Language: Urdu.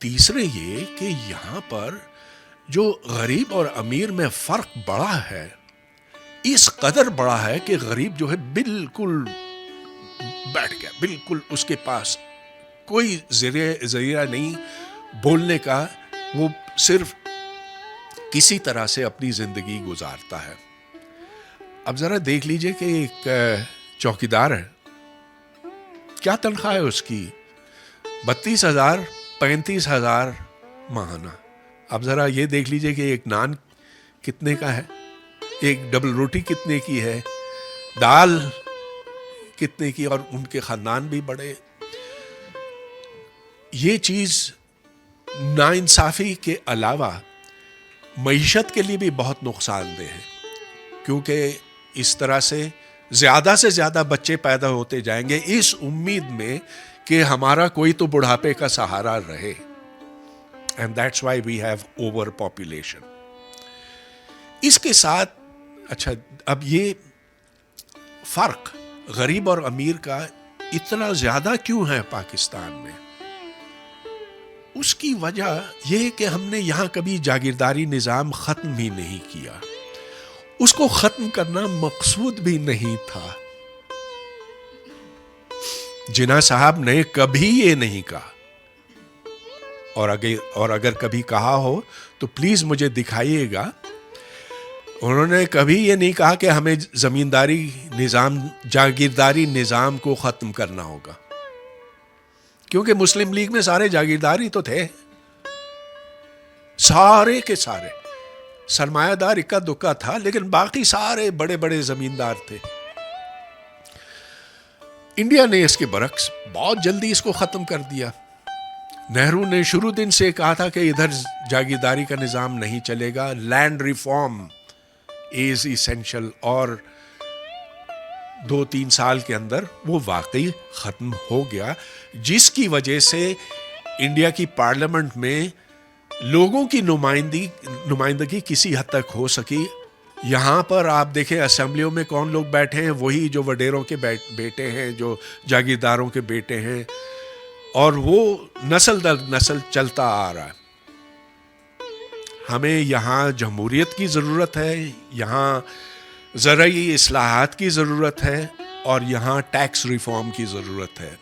تیسرے یہ کہ یہاں پر جو غریب اور امیر میں فرق بڑا ہے، اس قدر بڑا ہے کہ غریب جو ہے بالکل بیٹھ گیا، بالکل اس کے پاس کوئی ذریعہ نہیں بولنے کا، وہ صرف کسی طرح سے اپنی زندگی گزارتا ہے. اب ذرا دیکھ لیجئے کہ ایک چوکیدار ہے، کیا تنخواہ ہے اس کی؟ 32,000 35,000 ماہانہ. اب ذرا یہ دیکھ لیجئے کہ ایک نان کتنے کا ہے، ایک ڈبل روٹی کتنے کی ہے، دال کتنے کی، اور ان کے خاندان بھی بڑے. یہ چیز ناانصافی کے علاوہ معیشت کے لیے بھی بہت نقصان دہ ہے، کیونکہ اس طرح سے زیادہ بچے پیدا ہوتے جائیں گے اس امید میں کہ ہمارا کوئی تو بڑھاپے کا سہارا رہے. And that's why we have overpopulation. اس کے ساتھ اچھا اب یہ فرق غریب اور امیر کا اتنا زیادہ کیوں ہے پاکستان میں؟ اس کی وجہ یہ کہ ہم نے یہاں کبھی جاگیرداری نظام ختم ہی نہیں کیا. اس کو ختم کرنا مقصود بھی نہیں تھا. جناح صاحب نے کبھی یہ نہیں کہا، اور اگر کبھی کہا ہو تو پلیز مجھے دکھائیے گا. انہوں نے کبھی یہ نہیں کہا کہ ہمیں زمینداری نظام، جاگیرداری نظام کو ختم کرنا ہوگا، کیونکہ مسلم لیگ میں سارے جاگیرداری تو تھے، سارے کے سارے. سرمایہ دار اکا دکا تھا، لیکن باقی سارے بڑے بڑے زمیندار تھے. انڈیا نے اس کے برعکس بہت جلدی اس کو ختم کر دیا. نہرو نے شروع دن سے کہا تھا کہ ادھر جاگیرداری کا نظام نہیں چلے گا، لینڈ ریفارم از ایسینشل، اور 2-3 سال کے اندر وہ واقعی ختم ہو گیا، جس کی وجہ سے انڈیا کی پارلیمنٹ میں لوگوں کی نمائندگی کسی حد تک ہو سکی. یہاں پر آپ دیکھیں اسمبلیوں میں کون لوگ بیٹھے ہیں، وہی جو وڈیروں کے بیٹے ہیں، جو جاگیرداروں کے بیٹے ہیں، اور وہ نسل در نسل چلتا آ رہا ہے. ہمیں یہاں جمہوریت کی ضرورت ہے، یہاں زرعی اصلاحات کی ضرورت ہے، اور یہاں ٹیکس ریفارم کی ضرورت ہے.